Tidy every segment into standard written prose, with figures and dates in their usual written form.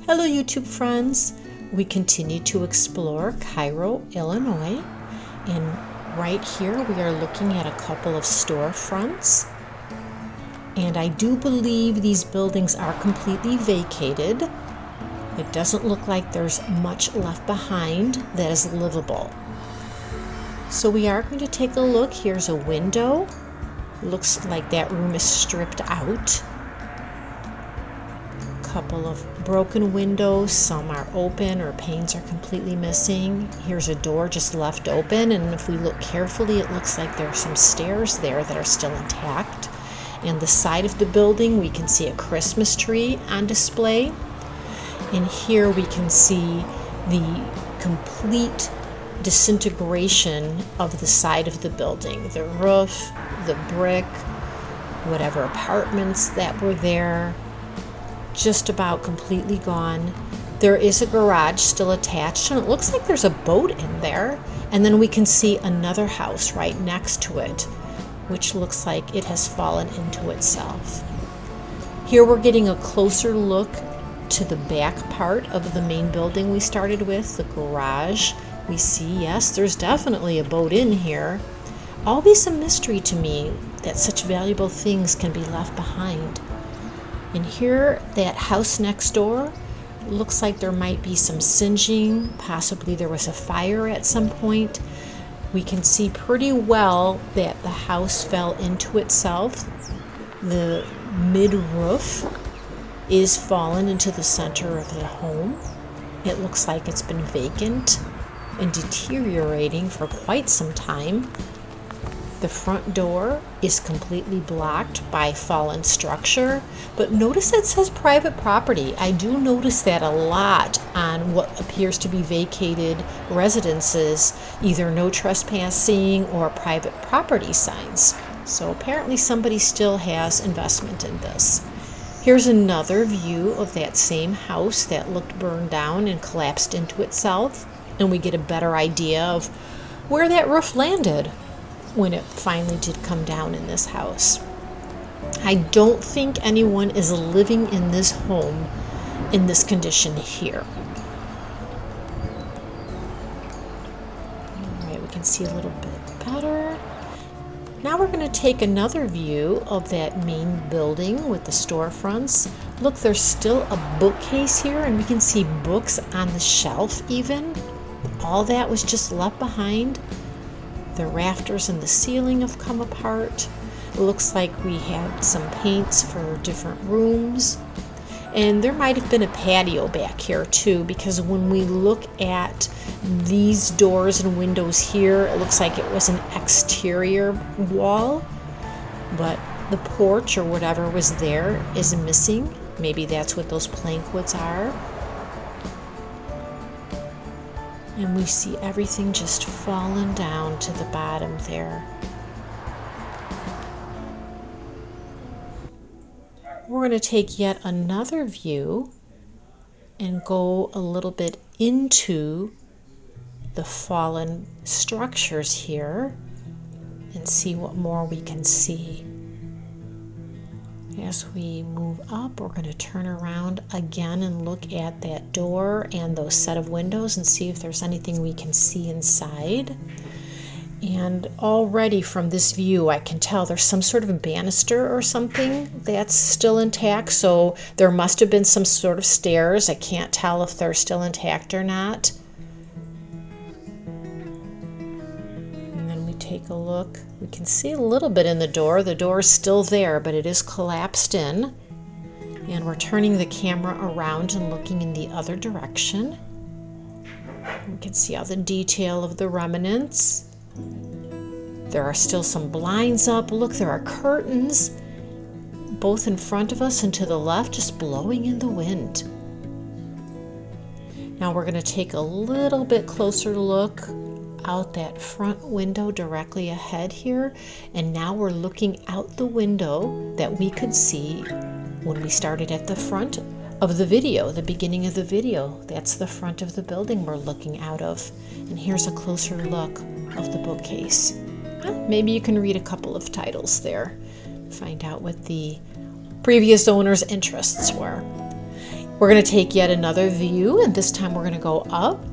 Hello YouTube friends! We continue to explore Cairo, Illinois, and right here we are looking at a couple of storefronts, and I do believe these buildings are completely vacated. It doesn't look like there's much left behind that is livable. So we are going to take a look. Here's a window. Looks like that room is stripped out. Couple of broken windows, some are open or panes are completely missing. Here's a door just left open, and if we look carefully it looks like there are some stairs there that are still intact. And the side of the building we can see a Christmas tree on display, and here we can see the complete disintegration of the side of the building, the roof, the brick, whatever apartments that were there, just about completely gone. There is a garage still attached, and it looks like there's a boat in there, and then we can see another house right next to it, which looks like it has fallen into itself. Here we're getting a closer look to the back part of the main building we started with, the garage. We see, yes, there's definitely a boat in here. Always a mystery to me that such valuable things can be left behind. And here, that house next door, looks like there might be some singeing. Possibly there was a fire at some point. We can see pretty well that the house fell into itself. The mid-roof is fallen into the center of the home. It looks like it's been vacant and deteriorating for quite some time. The front door is completely blocked by fallen structure, but notice it says private property. I do notice that a lot on what appears to be vacated residences, either no trespassing or private property signs. So apparently somebody still has investment in this. Here's another view of that same house that looked burned down and collapsed into itself, and we get a better idea of where that roof landed when it finally did come down in this house. I don't think anyone is living in this home in this condition here. All right, we can see a little bit better. Now we're going to take another view of that main building with the storefronts. Look, there's still a bookcase here, and we can see books on the shelf even. All that was just left behind. The rafters and the ceiling have come apart. It looks like we had some paints for different rooms. And there might have been a patio back here too, because when we look at these doors and windows here, it looks like it was an exterior wall, but the porch or whatever was there is missing. Maybe that's what those plank woods are. And we see everything just fallen down to the bottom there. We're going to take yet another view and go a little bit into the fallen structures here and see what more we can see. As we move up, we're going to turn around again and look at that door and those set of windows and see if there's anything we can see inside. And already from this view, I can tell there's some sort of banister or something that's still intact. So there must have been some sort of stairs. I can't tell if they're still intact or not. And then we take a look. We can see a little bit in the door. The door is still there, but it is collapsed in. And we're turning the camera around and looking in the other direction. We can see all the detail of the remnants. There are still some blinds up. Look, there are curtains both in front of us and to the left, just blowing in the wind. Now we're going to take a little bit closer look out that front window directly ahead here, and now we're looking out the window that we could see when we started at the front of the video, the beginning of the video. That's the front of the building we're looking out of. And here's a closer look of the bookcase. Maybe you can read a couple of titles there, find out what the previous owner's interests were. We're going to take yet another view, and this time we're going to go up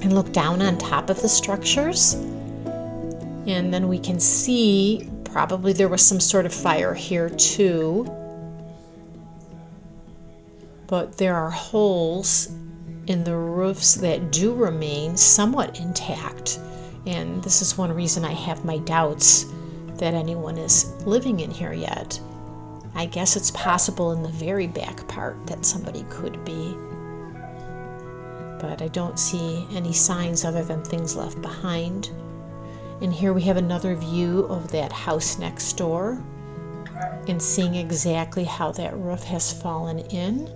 and look down on top of the structures. And then we can see probably there was some sort of fire here too. But there are holes in the roofs that do remain somewhat intact. And this is one reason I have my doubts that anyone is living in here yet. I guess it's possible in the very back part that somebody could be. But I don't see any signs other than things left behind. And here we have another view of that house next door and seeing exactly how that roof has fallen in.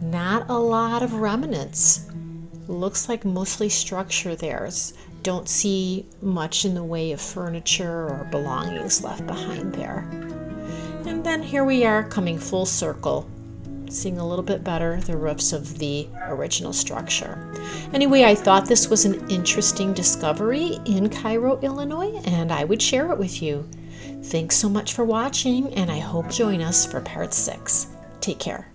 Not a lot of remnants. Looks like mostly structure there. Don't see much in the way of furniture or belongings left behind there. And then here we are coming full circle, seeing a little bit better the roofs of the original structure. Anyway, I thought this was an interesting discovery in Cairo, Illinois, and I would share it with you. Thanks so much for watching, and I hope you join us for part 6. Take care.